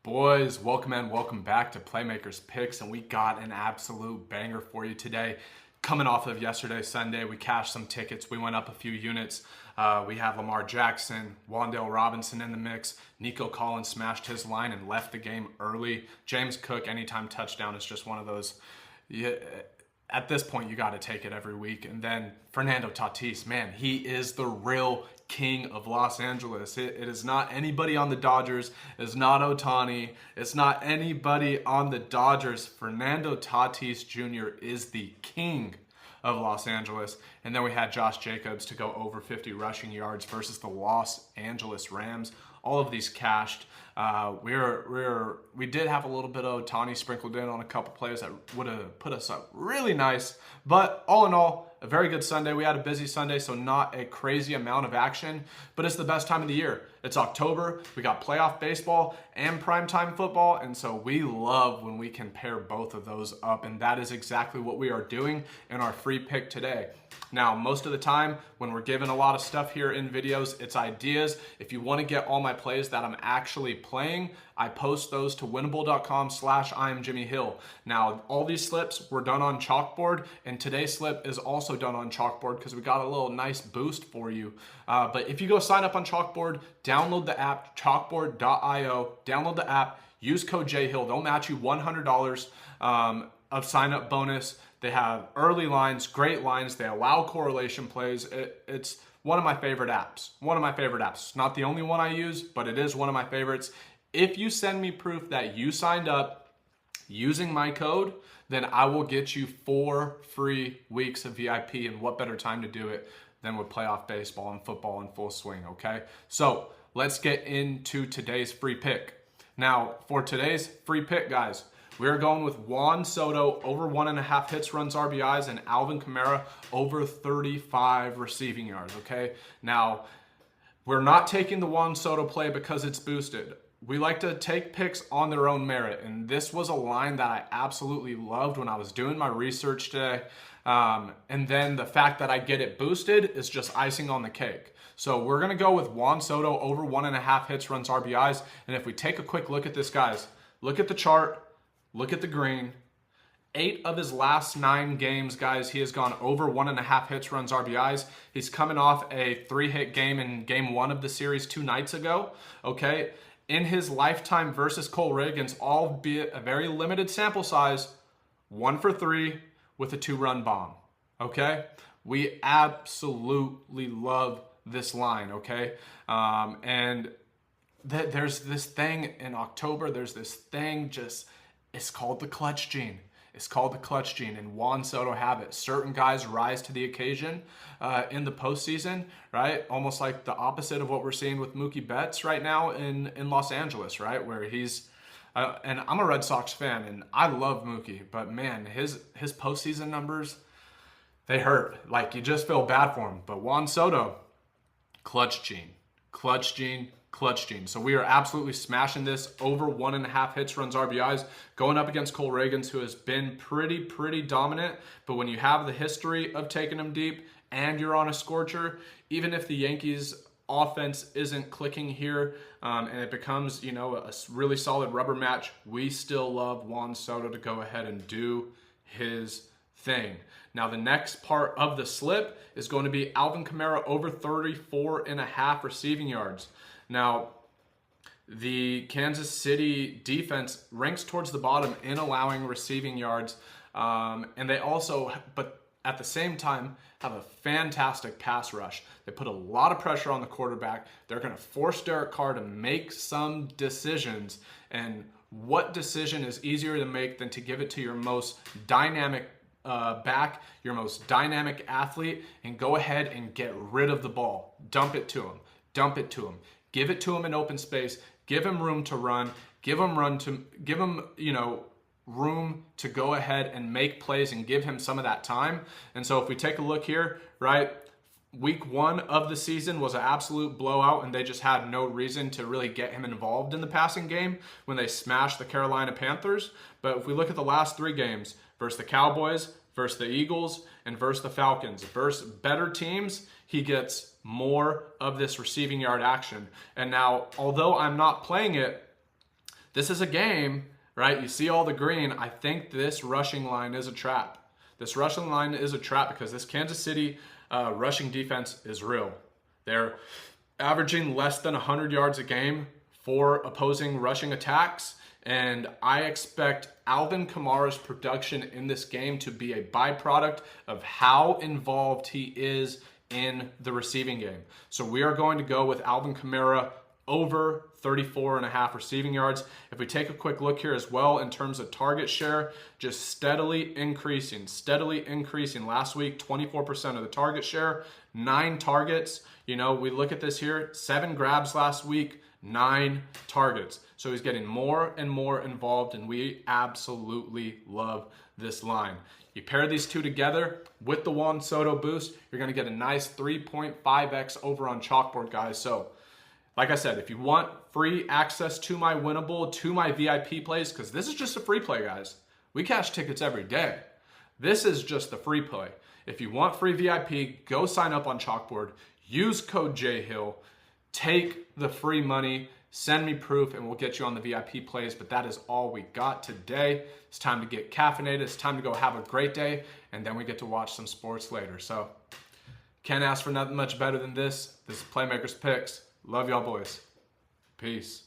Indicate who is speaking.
Speaker 1: Boys, welcome and welcome back to Playmakers Picks, and we got an absolute banger for you today. Coming off of yesterday, Sunday, we cashed some tickets. We went up a few units. We have Lamar Jackson, Wan'Dale Robinson in the mix. Nico Collins smashed his line and left the game early. James Cook, anytime touchdown, is just one of those. At this point, you got to take it every week. And then Fernando Tatis, man, he is the real king of Los Angeles. It is not anybody on the Dodgers. It's not Ohtani. It's not anybody on the Dodgers. Fernando Tatis Jr. is the king of Los Angeles. And then we had Josh Jacobs to go over 50 rushing yards versus the Los Angeles Rams. All of these cashed. We did have a little bit of Ohtani sprinkled in on a couple plays that would have put us up really nice. But all in all, a very good Sunday. We had a busy Sunday, so not a crazy amount of action, but it's the best time of the year. It's October. We got playoff baseball and primetime football, and so we love when we can pair both of those up, and that is exactly what we are doing in our free pick today. Now, most of the time when we're given a lot of stuff here in videos, it's ideas. If you want to get all my plays that I'm actually playing, I post those to winnable.com/IamJimmyHill. Now, all these slips were done on chalkboard, and today's slip is also done on chalkboard because we got a little nice boost for you. But if you go sign up on Chalkboard, download the app, chalkboard.io, download the app, use code JHill. They'll match you $100 of sign-up bonus. They have early lines, great lines. They allow correlation plays. It's one of my favorite apps. One of my favorite apps. Not the only one I use, but it is one of my favorites. If you send me proof that you signed up using my code, then I will get you 4 free weeks of VIP. And what better time to do it than with playoff baseball and football in full swing, okay? So let's get into today's free pick. Now, for today's free pick, guys, we're going with Juan Soto over 1.5 hits, runs, RBIs, and Alvin Kamara over 35 receiving yards, okay? Now, we're not taking the Juan Soto play because it's boosted. We like to take picks on their own merit, and this was a line that I absolutely loved when I was doing my research today. And then the fact that I get it boosted is just icing on the cake. So we're going to go with Juan Soto over 1.5 hits, runs, RBIs. And if we take a quick look at this, guys, look at the chart. Look at the green. 8 of his last 9 games, guys, he has gone over 1.5 hits, runs, RBIs. He's coming off a 3-hit game in game 1 of the series 2 nights ago, okay? In his lifetime versus Cole Riggins, albeit a very limited sample size, 1 for 3 with a 2-run bomb, okay? We absolutely love this line, okay? And there's this thing in October, there's this thing just... It's called the clutch gene. It's called the clutch gene, and Juan Soto have it. Certain guys rise to the occasion in the postseason, right? Almost like the opposite of what we're seeing with Mookie Betts right now in Los Angeles, right? Where he's, and I'm a Red Sox fan, and I love Mookie, but man, his postseason numbers, they hurt. Like, you just feel bad for him. But Juan Soto, clutch gene, clutch gene, clutch gene. So we are absolutely smashing this over 1.5 hits, runs, RBIs, going up against Cole Riggins, who has been pretty dominant. But when you have the history of taking him deep and you're on a scorcher, even if the Yankees offense isn't clicking here and it becomes, a really solid rubber match, we still love Juan Soto to go ahead and do his thing. Now, the next part of the slip is going to be Alvin Kamara over 34.5 receiving yards. Now, the Kansas City defense ranks towards the bottom in allowing receiving yards, and they also, but at the same time, have a fantastic pass rush. They put a lot of pressure on the quarterback. They're going to force Derek Carr to make some decisions, and what decision is easier to make than to give it to your most dynamic back, your most dynamic athlete, and go ahead and get rid of the ball. Dump it to him. Dump it to him. Give it to him in open space. Give him room to run. Give him room to go ahead and make plays and give him some of that time. And so if we take a look here, right, week 1 of the season was an absolute blowout, and they just had no reason to really get him involved in the passing game when they smashed the Carolina Panthers. But if we look at the last 3 games versus the Cowboys, versus the Eagles, and versus the Falcons, versus better teams, he gets more of this receiving yard action. And now, although I'm not playing it, This is a game, right? You see all the green. I think this rushing line is a trap. This rushing line is a trap because this Kansas City rushing defense is real. They're averaging less than 100 yards a game for opposing rushing attacks. And I expect Alvin Kamara's production in this game to be a byproduct of how involved he is in the receiving game. So we are going to go with Alvin Kamara over 34.5 receiving yards. If we take a quick look here as well in terms of target share, just steadily increasing. Last week, 24% of the target share, 9 targets. You know, we look at this here, 7 grabs last week, 9 targets. So he's getting more and more involved, and we absolutely love this line. You pair these two together with the Juan Soto boost, you're going to get a nice 3.5x over on Chalkboard, guys. So, like I said, if you want free access to my winnable, to my VIP plays, because this is just a free play, guys. We cash tickets every day. This is just a free play. If you want free VIP, go sign up on Chalkboard. Use code JHill. Take the free money. Send me proof, and we'll get you on the VIP plays. But that is all we got today. It's time to get caffeinated. It's time to go have a great day, and then we get to watch some sports later. So, can't ask for nothing much better than this. This is Playmakers Picks. Love y'all boys. Peace.